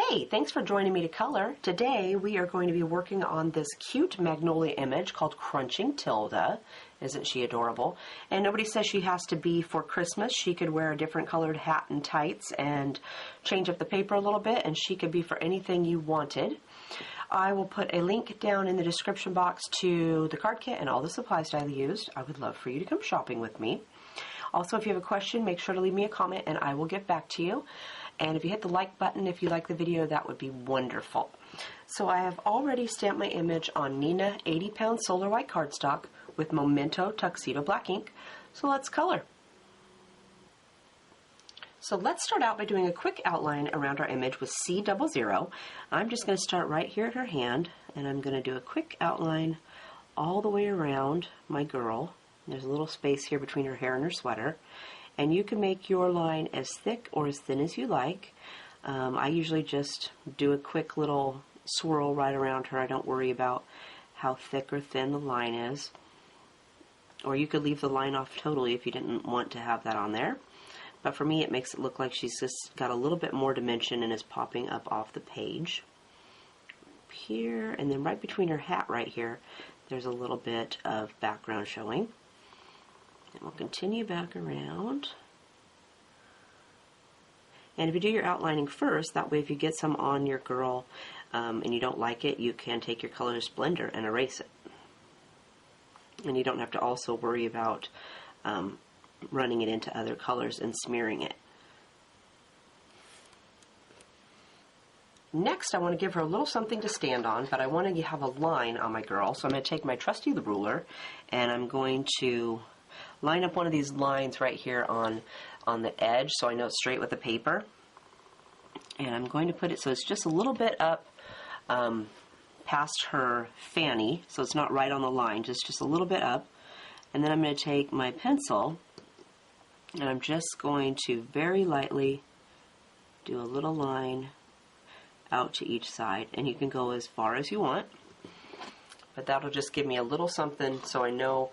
Hey, thanks for joining me to color. Today we are going to be working on this cute Magnolia image called Crunching Tilda. Isn't she adorable? And nobody says she has to be for Christmas. She could wear a different colored hat and tights and change up the paper a little bit, and she could be for anything you wanted. I will put a link down in the description box to the card kit and all the supplies that I used. I would love for you to come shopping with me. Also, if you have a question, make sure to leave me a comment and I will get back to you. And if you hit the like button if you like the video, that would be wonderful. So I have already stamped my image on Neenah 80-pound solar white cardstock with Memento Tuxedo black ink. So let's color. So let's start out by doing a quick outline around our image with C00. I'm just going to start right here at her hand, and I'm going to do a quick outline all the way around my girl. There's a little space here between her hair and her sweater. And you can make your line as thick or as thin as you like. I usually just do a quick little swirl right around her. I don't worry about how thick or thin the line is. Or you could leave the line off totally if you didn't want to have that on there. But for me, it makes it look like she's just got a little bit more dimension and is popping up off the page. Up here, and then right between her hat right here, there's a little bit of background showing. And we'll continue back around. And if you do your outlining first, that way if you get some on your girl and you don't like it, you can take your colors blender and erase it. And you don't have to also worry about running it into other colors and smearing it. Next, I want to give her a little something to stand on, but I want to have a line on my girl. So I'm going to take my trusty ruler and I'm going to line up one of these lines right here on the edge so I know it's straight with the paper. And I'm going to put it so it's just a little bit up past her fanny, so it's not right on the line, just a little bit up. And then I'm going to take my pencil and I'm just going to very lightly do a little line out to each side. And you can go as far as you want. But that'll just give me a little something so I know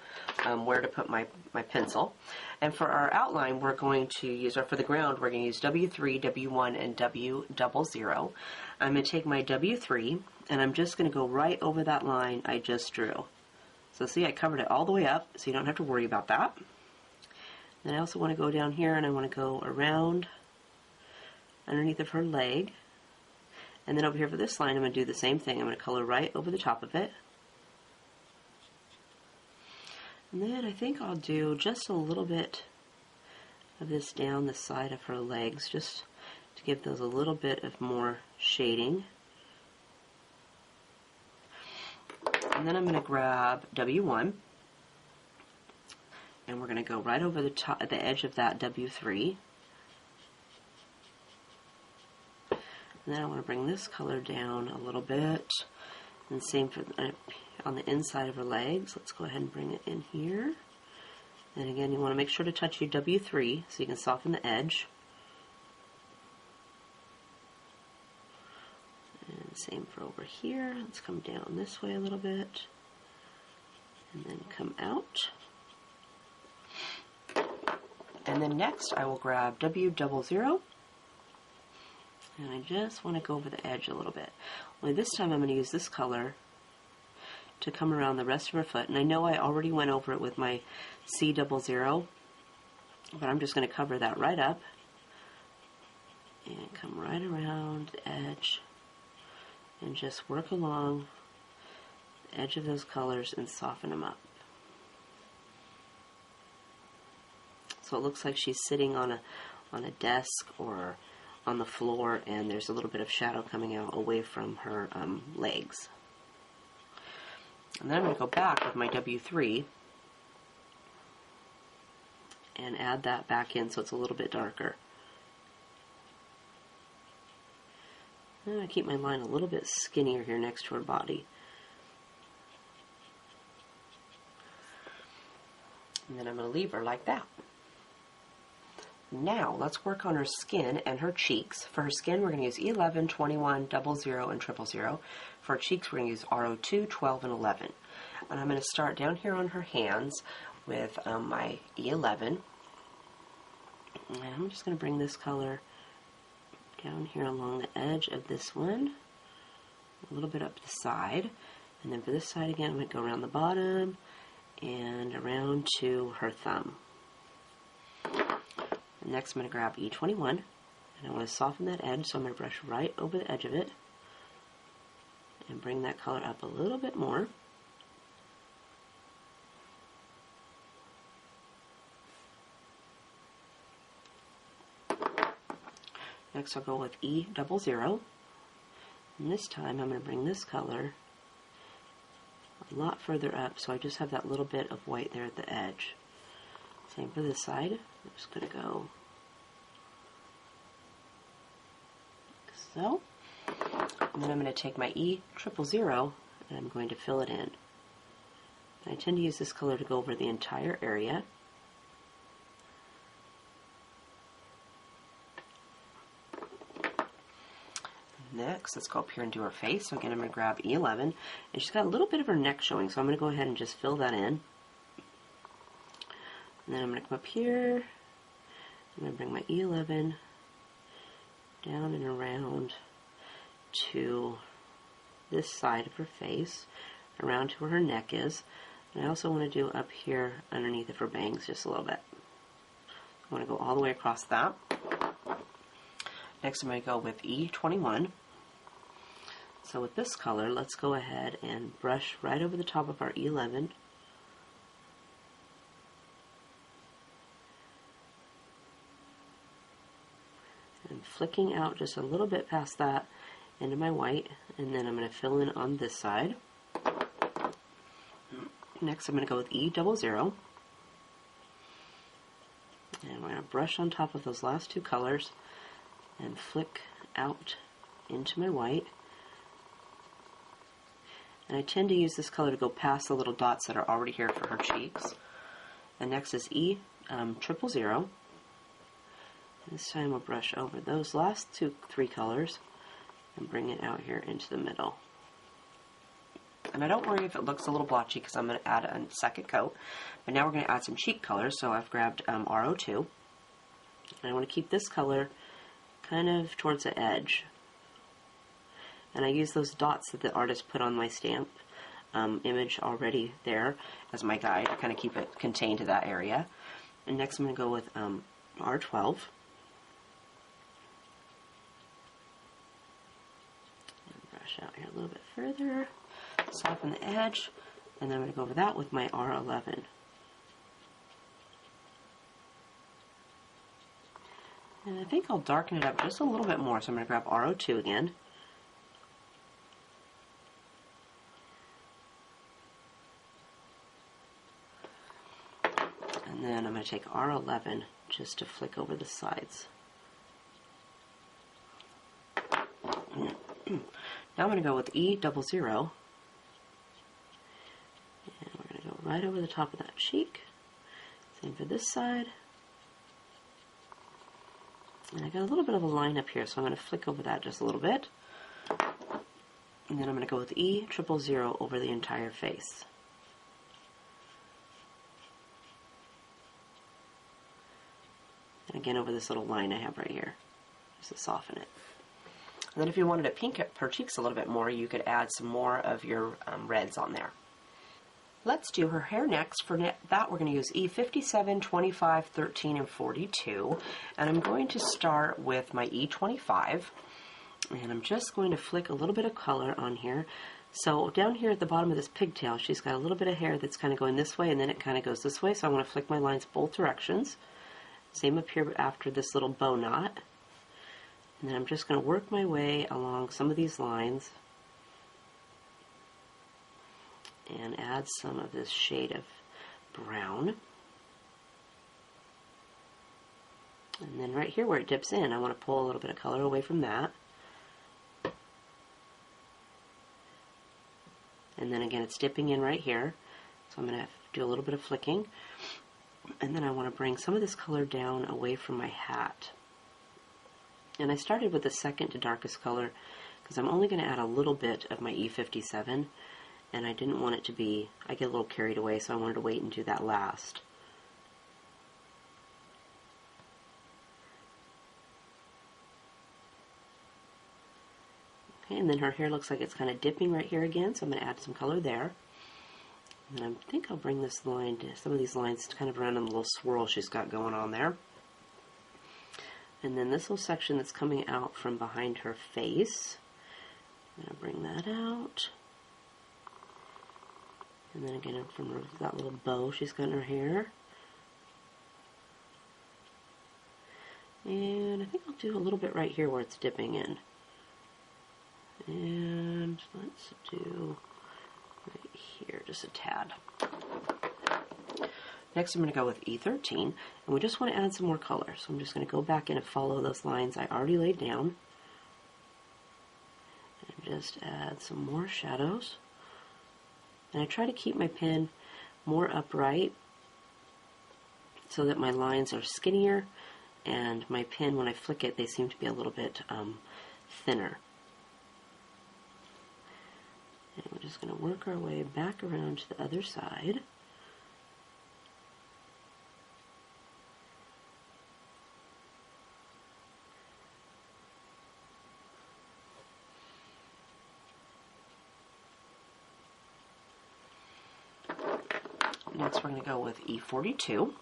where to put my pencil. And for our outline, we're going to use, or for the ground, we're going to use W3, W1, and W00. I'm going to take my W3, and I'm just going to go right over that line I just drew. So see, I covered it all the way up, so you don't have to worry about that. Then I also want to go down here, and I want to go around underneath of her leg. And then over here for this line, I'm going to do the same thing. I'm going to color right over the top of it. And then I think I'll do just a little bit of this down the side of her legs, just to give those a little bit of more shading. And then I'm going to grab W1, and we're going to go right over the top, at the edge of that W3. And then I want to bring this color down a little bit, and same for on the inside of her legs. Let's go ahead and bring it in here. And again, you want to make sure to touch your W3 so you can soften the edge. And same for over here. Let's come down this way a little bit and then come out. And then next I will grab W00, and I just want to go over the edge a little bit. Only this time I'm going to use this color to come around the rest of her foot. And I know I already went over it with my C00, but I'm just going to cover that right up and come right around the edge and just work along the edge of those colors and soften them up. So it looks like she's sitting on a desk or on the floor, and there's a little bit of shadow coming out away from her legs. And then I'm going to go back with my W3 and add that back in so it's a little bit darker. I'm going to keep my line a little bit skinnier here next to her body. And then I'm going to leave her like that. Now, let's work on her skin and her cheeks. For her skin, we're going to use 11, 21, 00, and 000. For her cheeks, we're going to use R02, 12, and 11. And I'm going to start down here on her hands with my E11. And I'm just going to bring this color down here along the edge of this one, a little bit up the side. And then for this side again, I'm going to go around the bottom and around to her thumb. Next, I'm going to grab E21, and I want to soften that edge, so I'm going to brush right over the edge of it and bring that color up a little bit more. Next, I'll go with E00, and this time I'm going to bring this color a lot further up, so I just have that little bit of white there at the edge. Same for this side. I'm just going to go like so. And then I'm going to take my E000 and I'm going to fill it in. And I tend to use this color to go over the entire area. Next, let's go up here and do her face. So again, I'm going to grab E11, and she's got a little bit of her neck showing, so I'm going to go ahead and just fill that in. And then I'm going to come up here, I'm going to bring my E11 down and around to this side of her face, around to where her neck is. And I also want to do up here underneath of her bangs just a little bit. I want to go all the way across that. Next I'm going to go with E21. So with this color, let's go ahead and brush right over the top of our E11. And flicking out just a little bit past that into my white, and then I'm going to fill in on this side. Next I'm going to go with E00. And we're going to brush on top of those last two colors and flick out into my white. And I tend to use this color to go past the little dots that are already here for her cheeks. And next is E000. This time we'll brush over those last three colors and bring it out here into the middle. And I don't worry if it looks a little blotchy because I'm going to add a second coat. But now we're going to add some cheek colors. So I've grabbed R02. And I want to keep this color kind of towards the edge. And I use those dots that the artist put on my stamp image already there as my guide. I kind of keep it contained to that area. And next I'm going to go with R12. And brush out here a little bit further, soften the edge, and then I'm going to go over that with my R11. And I think I'll darken it up just a little bit more, so I'm going to grab R02 again. And then I'm going to take R11 just to flick over the sides. Now I'm going to go with E00. And we're going to go right over the top of that cheek. Same for this side. And I got a little bit of a line up here, so I'm going to flick over that just a little bit. And then I'm going to go with E000 over the entire face. And again over this little line I have right here, just to soften it. And then if you wanted to pink up her cheeks a little bit more, you could add some more of your reds on there. Let's do her hair next. For that we're going to use E57, 25, 13, and 42. And I'm going to start with my E25. And I'm just going to flick a little bit of color on here. So down here at the bottom of this pigtail, she's got a little bit of hair that's kind of going this way, and then it kind of goes this way. So I want to flick my lines both directions. Same up here after this little bow knot. And then I'm just going to work my way along some of these lines and add some of this shade of brown. And then right here where it dips in, I want to pull a little bit of color away from that. And then again, it's dipping in right here. So I'm going to do a little bit of flicking. And then I want to bring some of this color down away from my hat. And I started with the second to darkest color because I'm only going to add a little bit of my E57. And I didn't want it to be, I get a little carried away, so I wanted to wait and do that last. Okay, and then her hair looks like it's kind of dipping right here again, so I'm going to add some color there. And I think I'll bring this line, some of these lines kind of around in the little swirl she's got going on there. And then this little section that's coming out from behind her face, I'm going to bring that out. And then again from that little bow she's got in her hair. And I think I'll do a little bit right here where it's dipping in. And let's do right here, just a tad. Next I'm going to go with E13, and we just want to add some more color. So I'm just going to go back in and follow those lines I already laid down. And just add some more shadows. And I try to keep my pen more upright so that my lines are skinnier, and my pen, when I flick it, they seem to be a little bit thinner. And we're just going to work our way back around to the other side. Next we're going to go with E42.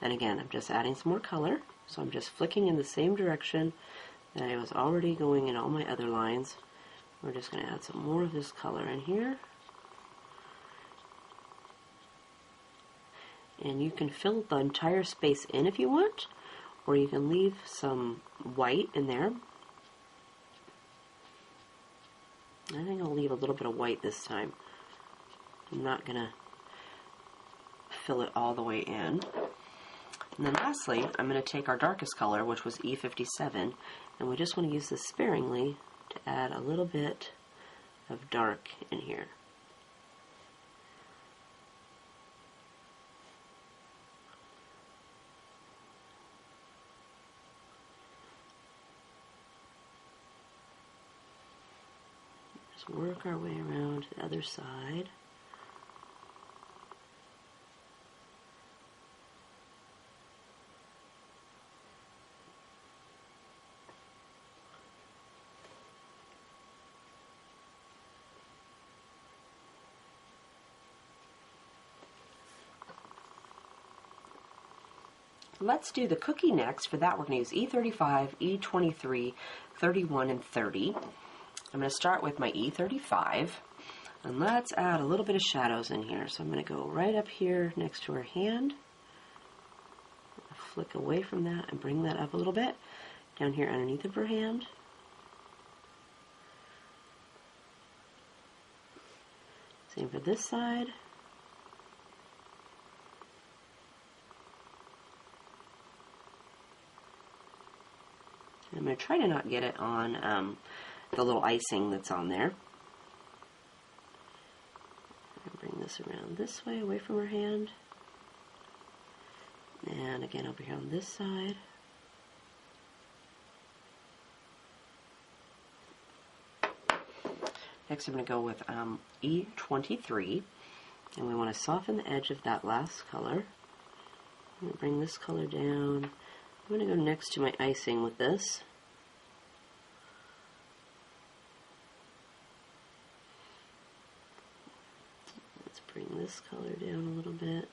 And again, I'm just adding some more color. So I'm just flicking in the same direction that I was already going in all my other lines. We're just going to add some more of this color in here. And you can fill the entire space in if you want, or you can leave some white in there. I think I'll leave a little bit of white this time. I'm not going to fill it all the way in. And then lastly, I'm going to take our darkest color, which was E57, and we just want to use this sparingly to add a little bit of dark in here. Just work our way around to the other side. Let's do the cookie next. For that, we're going to use E35, E23, 31, and 30. I'm going to start with my E35, and let's add a little bit of shadows in here. So I'm going to go right up here next to her hand, flick away from that and bring that up a little bit, down here underneath of her hand. Same for this side. I'm going to try to not get it on the little icing that's on there. Bring this around this way, away from her hand. And again over here on this side. Next I'm going to go with E23. And we want to soften the edge of that last color. I'm going to bring this color down. I'm going to go next to my icing with this. Let's bring this color down a little bit.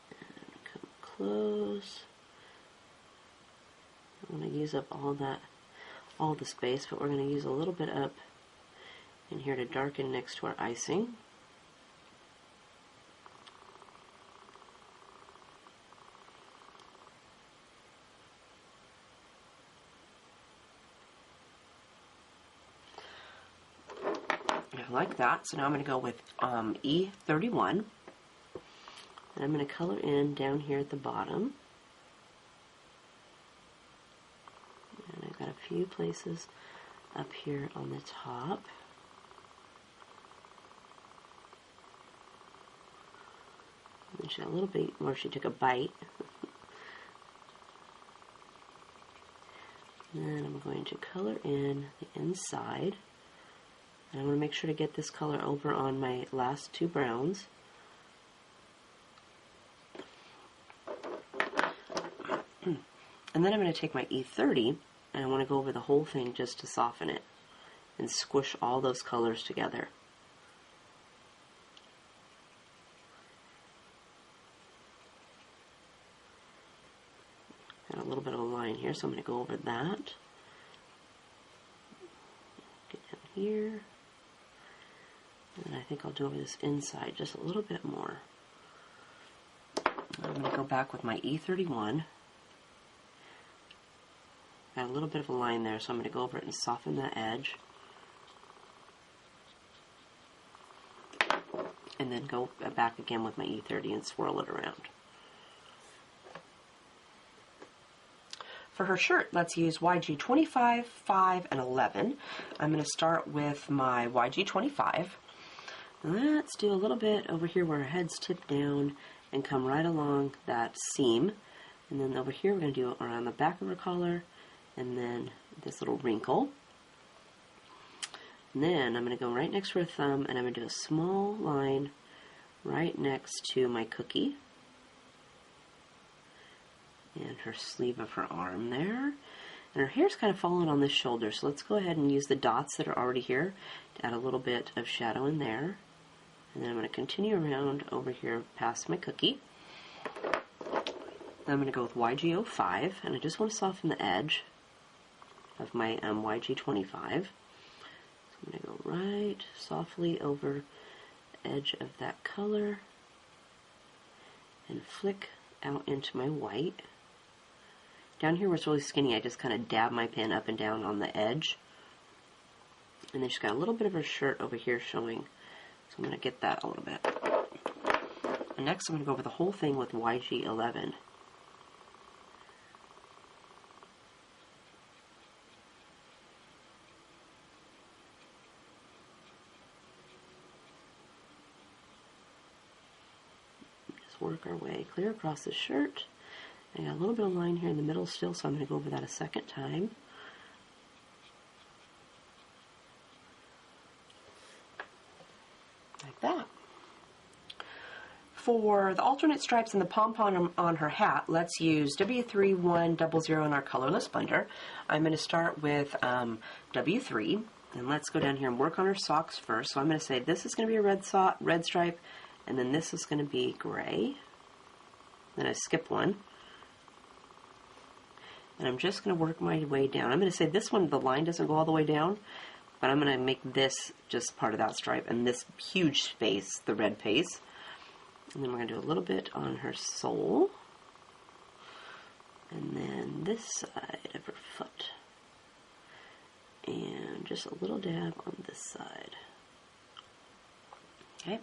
And come close. I want to use up all the space, but we're going to use a little bit up in here to darken next to our icing. like that. So now I'm going to go with E31. And I'm going to color in down here at the bottom. And I've got a few places up here on the top. And she got a little bit where she took a bite. And then I'm going to color in the inside. And I'm going to make sure to get this color over on my last two browns. And then I'm going to take my E30 and I want to go over the whole thing just to soften it and squish all those colors together. Got a little bit of a line here, so I'm going to go over that. Get down here. And I think I'll do over this inside just a little bit more. I'm going to go back with my E31. Got a little bit of a line there, so I'm going to go over it and soften that edge. And then go back again with my E30 and swirl it around. For her shirt, let's use YG 25, 5, and 11. I'm going to start with my YG 25. Let's do a little bit over here where her head's tipped down and come right along that seam. And then over here we're going to do it around the back of her collar and then this little wrinkle. And then I'm going to go right next to her thumb and I'm going to do a small line right next to my cookie. And her sleeve of her arm there. And her hair's kind of falling on this shoulder, so let's go ahead and use the dots that are already here to add a little bit of shadow in there. And then I'm going to continue around over here past my cookie. Then I'm going to go with YG05, and I just want to soften the edge of my YG25. So I'm going to go right softly over the edge of that color and flick out into my white. Down here where it's really skinny, I just kind of dab my pen up and down on the edge. And then she's got a little bit of her shirt over here showing. So I'm going to get that a little bit. And next I'm going to go over the whole thing with YG11. Just work our way clear across the shirt. I got a little bit of line here in the middle still, so I'm going to go over that a second time. Like that. For the alternate stripes and the pom-pom on her hat, let's use W3100 in our colorless blender. I'm going to start with W3, and let's go down here and work on her socks first. So I'm going to say this is going to be a red stripe, and then this is going to be gray. Then I skip one. And I'm just going to work my way down. I'm going to say this one, the line doesn't go all the way down, but I'm going to make this just part of that stripe, and this huge space, the red piece. And then we're going to do a little bit on her sole, and then this side of her foot, and just a little dab on this side. Okay,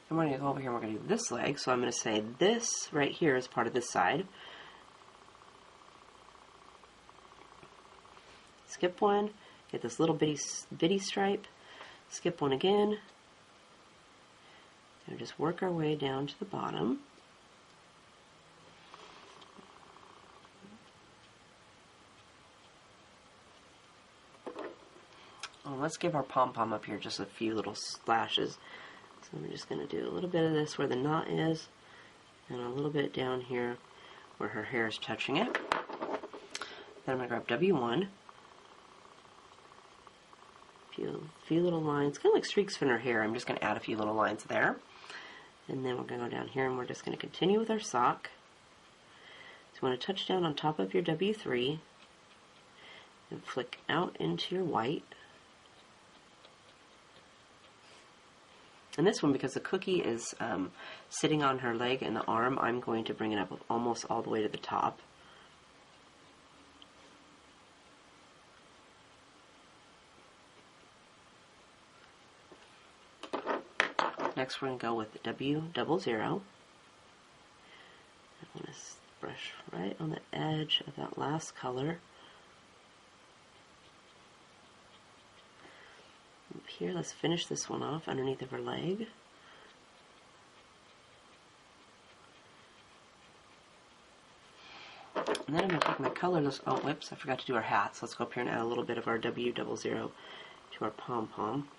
then we're going to go over here and we're going to do this leg, so I'm going to say this right here is part of this side. Skip one, get this little bitty stripe, skip one again, and just work our way down to the bottom. Oh, let's give our pom-pom up here just a few little splashes. So I'm just going to do a little bit of this where the knot is, and a little bit down here where her hair is touching it. Then I'm going to grab W1. Few little lines, kind of like streaks in her hair. I'm just going to add a few little lines there. And then we're going to go down here and we're just going to continue with our sock. So you want to touch down on top of your W3 and flick out into your white. And this one, because the cookie is sitting on her leg and the arm, I'm going to bring it up almost all the way to the top. next we're going to go with W00. I'm going to brush right on the edge of that last color. Up here, let's finish this one off underneath of her leg. And then I'm going to take my colorless, oh whoops, I forgot to do our hat, so let's go up here and add a little bit of our W00 to our pom-pom.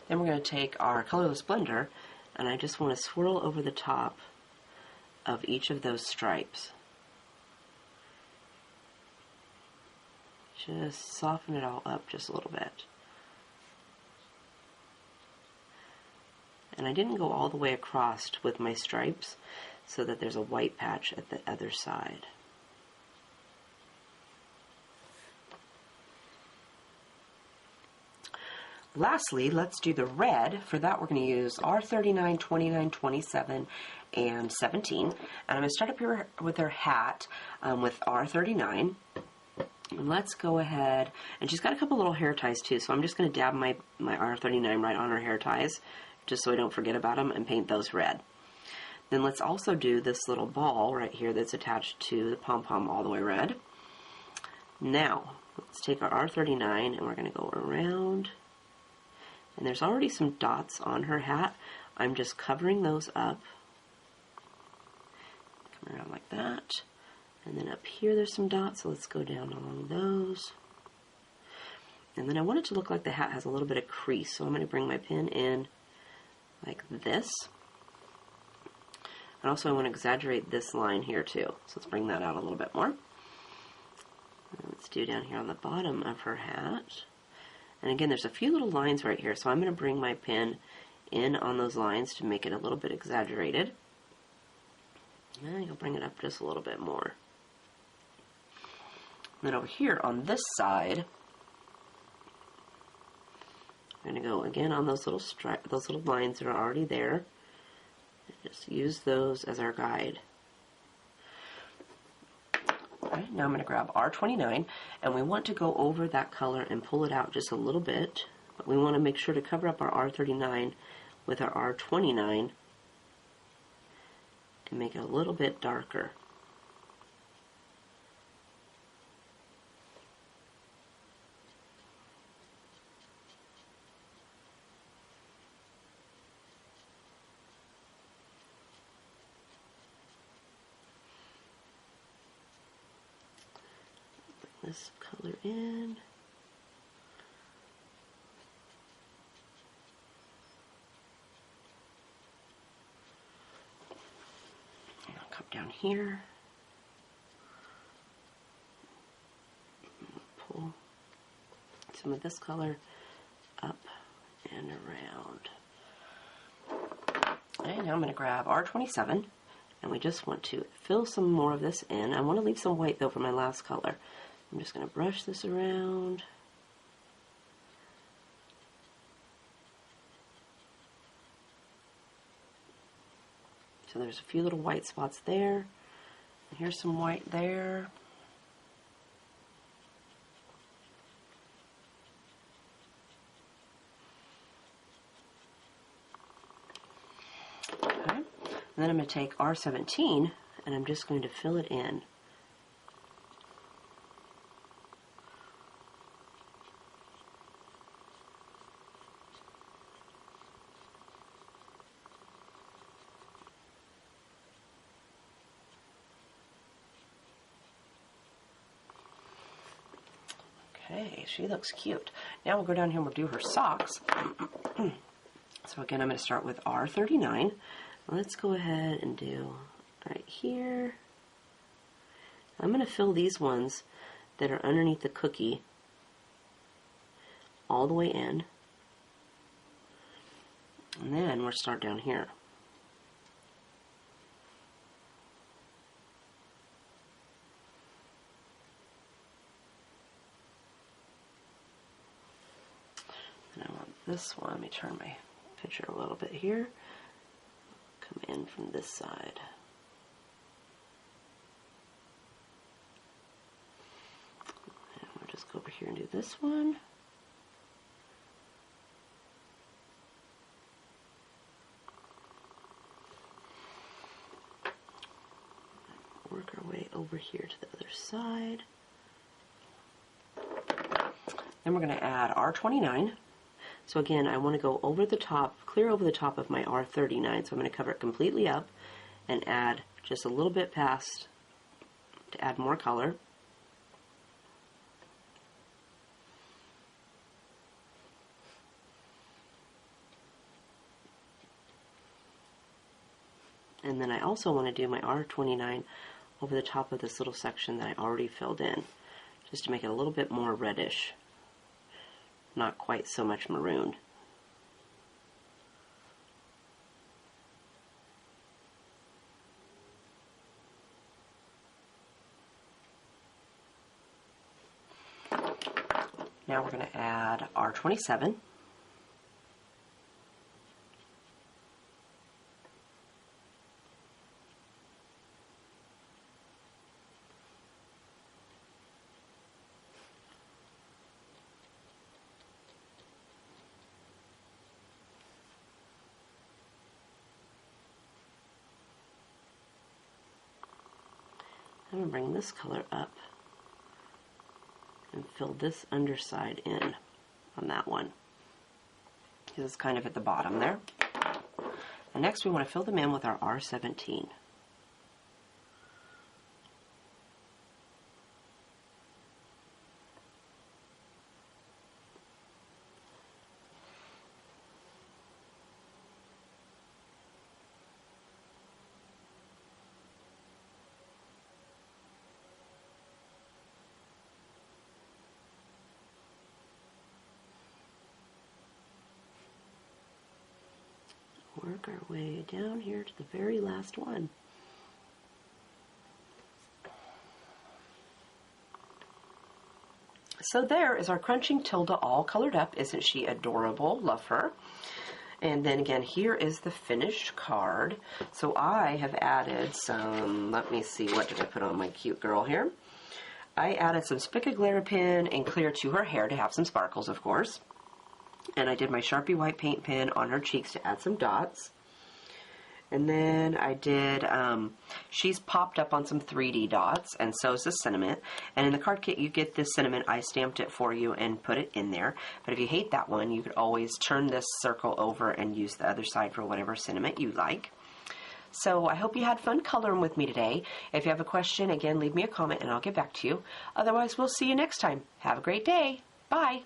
Then we're going to take our colorless blender, and I just want to swirl over the top of each of those stripes. Just soften it all up just a little bit. And I didn't go all the way across with my stripes so that there's a white patch at the other side. Lastly, let's do the red. For that, we're going to use R39, 29, 27, and 17. And I'm going to start up here with her hat with R39. And let's go ahead, and she's got a couple little hair ties too, so I'm just going to dab my R39 right on her hair ties, just so I don't forget about them, and paint those red. Then let's also do this little ball right here that's attached to the pom-pom all the way red. Now, let's take our R39 and we're going to go around. And there's already some dots on her hat. I'm just covering those up. Come around like that. And then up here there's some dots, so let's go down along those. And then I want it to look like the hat has a little bit of crease, so I'm going to bring my pen in like this. And also I want to exaggerate this line here too, so let's bring that out a little bit more. And let's do down here on the bottom of her hat. And again, there's a few little lines right here, so I'm going to bring my pen in on those lines to make it a little bit exaggerated. And I'll bring it up just a little bit more. And then over here on this side, I'm going to go again on those little lines that are already there. And just use those as our guide. Alright, now I'm going to grab R29, and we want to go over that color and pull it out just a little bit. But we want to make sure to cover up our R39 with our R29 and make it a little bit darker. This color in. And I'll come down here. Pull some of this color up and around. And now I'm going to grab R27, and we just want to fill some more of this in. I want to leave some white though for my last color. I'm just going to brush this around. So there's a few little white spots there. And here's some white there. Okay. And then I'm going to take R17 and I'm just going to fill it in. Okay, she looks cute. Now we'll go down here and we'll do her socks. So again, I'm going to start with R39. Let's go ahead and do right here. I'm going to fill these ones that are underneath the cookie all the way in. And then we'll start down here. This one, let me turn my picture a little bit here. Come in from this side. And we'll just go over here and do this one. work our way over here to the other side. Then we're going to add R29. So again, I want to go over the top, clear over the top of my R39. So I'm going to cover it completely up and add just a little bit past to add more color. And then I also want to do my R29 over the top of this little section that I already filled in, just to make it a little bit more reddish, not quite so much maroon. Now we're going to add R27. I'm going to bring this color up and fill this underside in on that one, because it's kind of at the bottom there. And next we want to fill them in with our R17. Work our way down here to the very last one. So there is our Crunching Tilda all colored up. Isn't she adorable? Love her. And then again, here is the finished card. So I have added some, let me see, what did I put on my cute girl here? I added some Spicaglarapin and clear to her hair to have some sparkles, of course. And I did my Sharpie white paint pen on her cheeks to add some dots. And then I did, she's popped up on some 3D dots, and so is the sentiment. And in the card kit, you get this sentiment. I stamped it for you and put it in there. But if you hate that one, you could always turn this circle over and use the other side for whatever sentiment you like. So I hope you had fun coloring with me today. If you have a question, again, leave me a comment and I'll get back to you. Otherwise, we'll see you next time. Have a great day. Bye.